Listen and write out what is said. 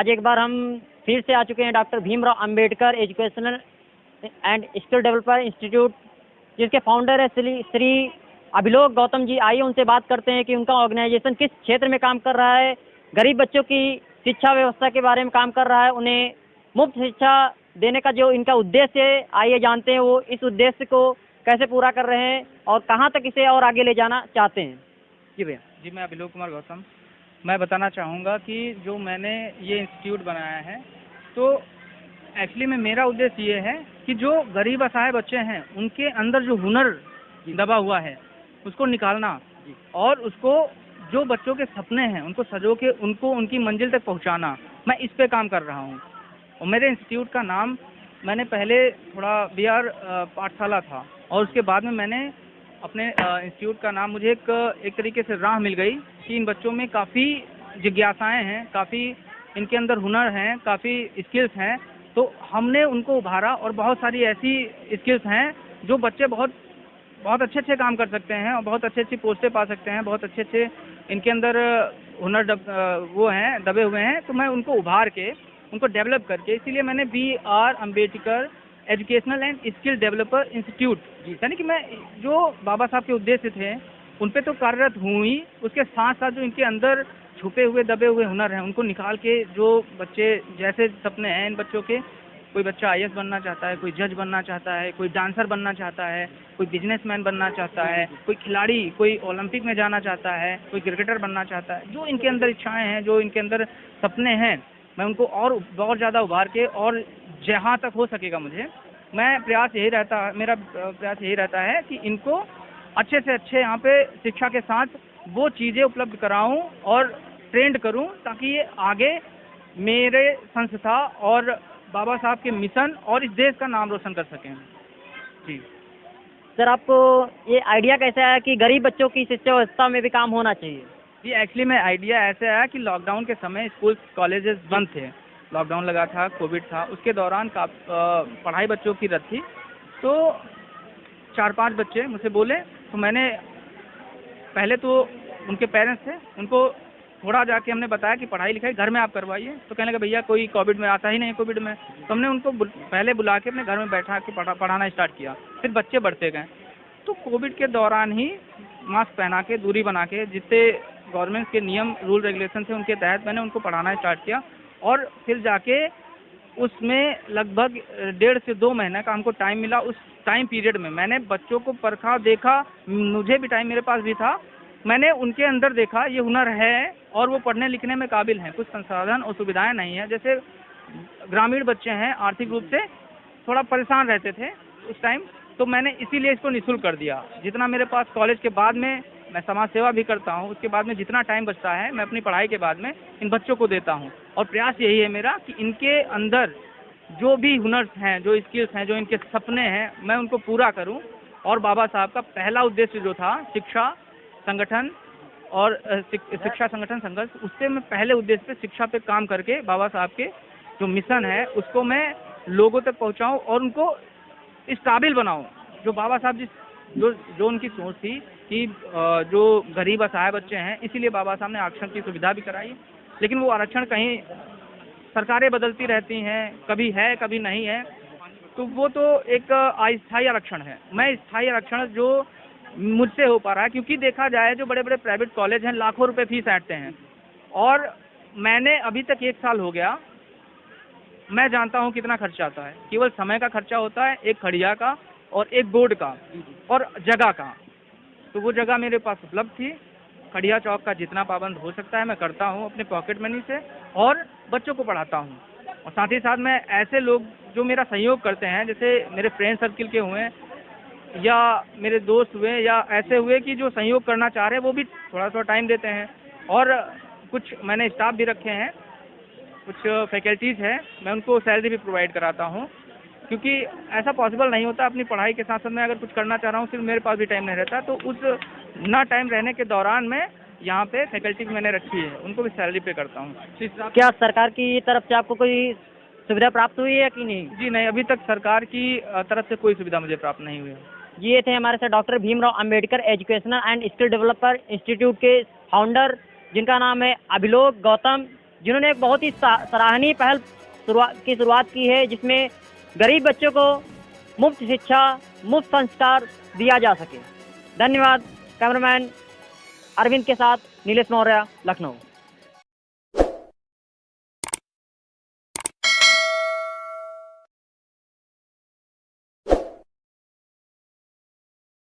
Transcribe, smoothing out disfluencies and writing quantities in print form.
आज एक बार हम फिर से आ चुके हैं doctor Bhimrao Ambedkar educational and skill developer institute, जिसके फाउंडर है श्री अभिलोक गौतम जी। आइए उनसे बात करते हैं कि उनका ऑर्गेनाइजेशन किस क्षेत्र में काम कर रहा है, गरीब बच्चों की शिक्षा व्यवस्था के बारे में काम कर रहा है, उन्हें मुफ्त शिक्षा देने का जो इनका उद्देश्य है, आइए जानते हैं वो इस उद्देश्य को कैसे पूरा कर रहे हैं और कहाँ तक इसे और आगे ले जाना चाहते हैं। जी भैया। जी, मैं अभिलोक कुमार गौतम। मैं बताना चाहूँगा कि जो मैंने ये इंस्टीट्यूट बनाया है, तो एक्चुअली में मेरा उद्देश्य ये है कि जो गरीब असहाय बच्चे हैं उनके अंदर जो हुनर दबा हुआ है उसको निकालना, और उसको जो बच्चों के सपने हैं उनको सजो के उनको उनकी मंजिल तक पहुंचाना, मैं इस पे काम कर रहा हूं। और मेरे इंस्टीट्यूट का नाम, मैंने पहले थोड़ा बिहार पाठशाला था, और उसके बाद में मैंने अपने इंस्टीट्यूट का नाम, मुझे एक तरीके से राह मिल गई कि इन बच्चों में काफ़ी जिज्ञासाएं हैं, काफ़ी इनके अंदर हुनर हैं, काफ़ी स्किल्स हैं, तो हमने उनको उभारा। और बहुत सारी ऐसी स्किल्स हैं जो बच्चे बहुत बहुत अच्छे अच्छे काम कर सकते हैं और बहुत अच्छी अच्छी पोस्टें पा सकते हैं, बहुत अच्छे अच्छे इनके अंदर हुनर वो हैं, दबे हुए हैं। तो मैं उनको उभार के, उनको डेवलप करके, इसीलिए मैंने BR Ambedkar educational and skill developer institute, यानी कि मैं जो बाबा साहब के उद्देश्य थे उन पे तो कार्यरत हूँ ही, उसके साथ साथ जो इनके अंदर छुपे हुए दबे हुए हुनर हैं उनको निकाल के, जो बच्चे जैसे सपने हैं इन बच्चों के, कोई बच्चा IAS बनना चाहता है, कोई जज बनना चाहता है, कोई डांसर बनना चाहता है, कोई बिजनेसमैन बनना चाहता है, कोई खिलाड़ी, कोई ओलंपिक में जाना चाहता है, कोई क्रिकेटर बनना चाहता है, जो इनके अंदर इच्छाएं हैं, जो इनके अंदर सपने हैं, मैं उनको और बहुत ज़्यादा उभार के, और जहाँ तक हो सकेगा मुझे, मेरा प्रयास यही रहता है कि इनको अच्छे से अच्छे यहाँ पे शिक्षा के साथ वो चीज़ें उपलब्ध कराऊं और ट्रेंड करूं, ताकि ये आगे मेरे संस्था और बाबा साहब के मिशन और इस देश का नाम रोशन कर सकें। जी सर, आपको ये आइडिया कैसे आया कि गरीब बच्चों की शिक्षा व्यवस्था में भी काम होना चाहिए? जी, एक्चुअली में आइडिया ऐसे आया कि लॉकडाउन के समय स्कूल कॉलेजेस बंद थे, लॉकडाउन लगा था, कोविड था, उसके दौरान पढ़ाई बच्चों की रत थी। तो 4-5 बच्चे मुझसे बोले, तो मैंने पहले तो उनके पेरेंट्स थे, उनको थोड़ा जाके हमने बताया कि पढ़ाई लिखाई घर में आप करवाइए। तो कहने लगे भैया कोई कोविड में आता ही नहीं, कोविड में। तो हमने उनको पहले बुला के अपने घर में बैठा के पढ़ाना स्टार्ट किया, फिर बच्चे बढ़ते गए। तो कोविड के दौरान ही मास्क पहना के, दूरी बना के, जितने गवर्नमेंट के नियम रूल रेगुलेशन थे उनके तहत मैंने उनको पढ़ाना स्टार्ट किया। और फिर जाके उसमें लगभग 1.5 से 2 महीने का हमको टाइम मिला। उस टाइम पीरियड में मैंने बच्चों को परखा, देखा, मुझे भी टाइम मेरे पास भी था, मैंने उनके अंदर देखा ये हुनर है और वो पढ़ने लिखने में काबिल हैं। कुछ संसाधन और सुविधाएं नहीं है, जैसे ग्रामीण बच्चे हैं, आर्थिक रूप से थोड़ा परेशान रहते थे उस टाइम, तो मैंने इसीलिए इसको निःशुल्क कर दिया। जितना मेरे पास कॉलेज के बाद में, मैं समाज सेवा भी करता हूँ, उसके बाद में जितना टाइम बचता है मैं अपनी पढ़ाई के बाद में इन बच्चों को देता हूँ। और प्रयास यही है मेरा कि इनके अंदर जो भी हुनर्स हैं, जो स्किल्स हैं, जो इनके सपने हैं, मैं उनको पूरा करूँ। और बाबा साहब का पहला उद्देश्य जो था शिक्षा संगठन और शिक्षा संगठन संघर्ष, उससे मैं पहले उद्देश्य पे शिक्षा पे काम करके बाबा साहब के जो मिशन है उसको मैं लोगों तक पहुंचाऊं और उनको इस काबिल बनाऊं, जो बाबा साहब जो उनकी सोच थी कि जो गरीब असहाय बच्चे हैं, इसीलिए बाबा साहब ने आरक्षण की सुविधा भी कराई। लेकिन वो आरक्षण कहीं सरकारें बदलती रहती हैं, कभी है कभी नहीं है, तो वो तो एक अस्थायी आरक्षण है। मैं स्थायी आरक्षण जो मुझसे हो पा रहा है, क्योंकि देखा जाए जो बड़े बड़े प्राइवेट कॉलेज हैं लाखों रुपए फीस ऐंठते हैं, और मैंने अभी तक 1 साल हो गया, मैं जानता हूँ कितना खर्चा आता है। केवल समय का खर्चा होता है, एक खड़िया का और एक बोर्ड का और जगह का। तो वो जगह मेरे पास उपलब्ध थी, खड़िया चौक का जितना पाबंद हो सकता है मैं करता हूँ अपने पॉकेट मनी से, और बच्चों को पढ़ाता हूँ। और साथ ही साथ मैं ऐसे लोग जो मेरा सहयोग करते हैं, जैसे मेरे फ्रेंड सर्किल के हुए या मेरे दोस्त हुए या ऐसे हुए कि जो सहयोग करना चाह रहे हैं, वो भी थोड़ा थोड़ा टाइम देते हैं। और कुछ मैंने स्टाफ भी रखे हैं, कुछ फैकल्टीज़ हैं, मैं उनको सैलरी भी प्रोवाइड कराता हूँ, क्योंकि ऐसा पॉसिबल नहीं होता अपनी पढ़ाई के साथ साथ मैं अगर कुछ करना चाह रहा हूँ, सिर्फ मेरे पास भी टाइम नहीं रहता। तो उस ना टाइम रहने के दौरान मैं यहाँ पे फैकल्टी मैंने रखी है, उनको भी सैलरी पे करता हूँ। क्या सरकार की तरफ से आपको कोई सुविधा प्राप्त हुई है कि नहीं? जी नहीं, अभी तक सरकार की तरफ से कोई सुविधा मुझे प्राप्त नहीं हुई है। ये थे हमारे साथ doctor Bhimrao Ambedkar educational and skill developer institute के फाउंडर, जिनका नाम है अभिलोक गौतम जिन्होंने एक बहुत ही सराहनीय पहल की शुरुआत की है, जिसमें गरीब बच्चों को मुफ्त शिक्षा, मुफ्त संस्कार दिया जा सके। धन्यवाद। कैमरामैन अरविंद के साथ नीलेश मौर्य, लखनऊ।